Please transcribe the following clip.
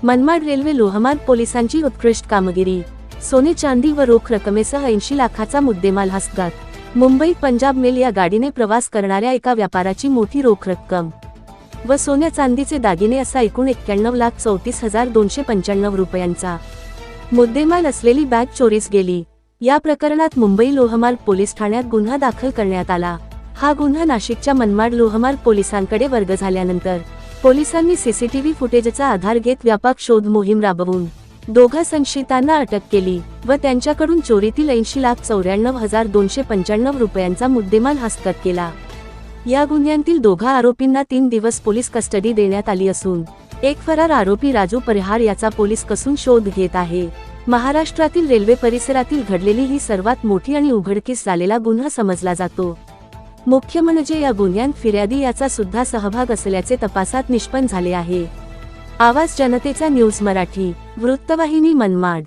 Manmad railway लोहमार्ग पोलिसांची उत्कृष्ट कामगिरी। सोने चांदी व रोख रकमेसह 80 लाखाचा मुद्देमाल हस्तगत। मुंबई पंजाब मेल या गाडीने प्रवास करणाऱ्या एका व्यापाराची मोठी रोख रक्कम व सोन्या चांदीचे दागिने असा एकूण 91,34,295 रुपयांचा मुद्देमाल असलेली बॅग चोरीस गेली। या प्रकरणात मुंबई लोहमार्ग पोलीस ठाण्यात गुन्हा दाखल करण्यात आला। हा गुन्हा नाशिकच्या मनमाड लोहमार्ग पोलिसांकडे वर्ग झाल्यानंतर पोलिसांनी सीसीटीव्ही फुटेजचा आधार घेत व्यापक शोध मोहीम राबवून दोघा संशयितांना अटक केली व त्यांच्याकडून चोरीतील 80,94,295 रुपयांचा मुद्देमाल हस्तगत केला। या गुन्ह्यातील दोघा आरोपींना 3 दिवस पोलीस कस्टडी देण्यात आली असून एक फरार आरोपी राजू परिहार याचा पोलीस कसून शोध घेत आहे। महाराष्ट्रातील रेल्वे परिसरातील घडलेली ही सर्वात मोठी आणि उघडकीस झालेला गुन्हा समजला जातो। मुख्य म्हणजे या गुन्ह्यात फिर्यादी याचा सुद्धा सहभाग असल्याचे तपासात निष्पन्न झाले आहे। आवाज जनतेचा न्यूज मराठी वृत्तवाहिनी मनमाड।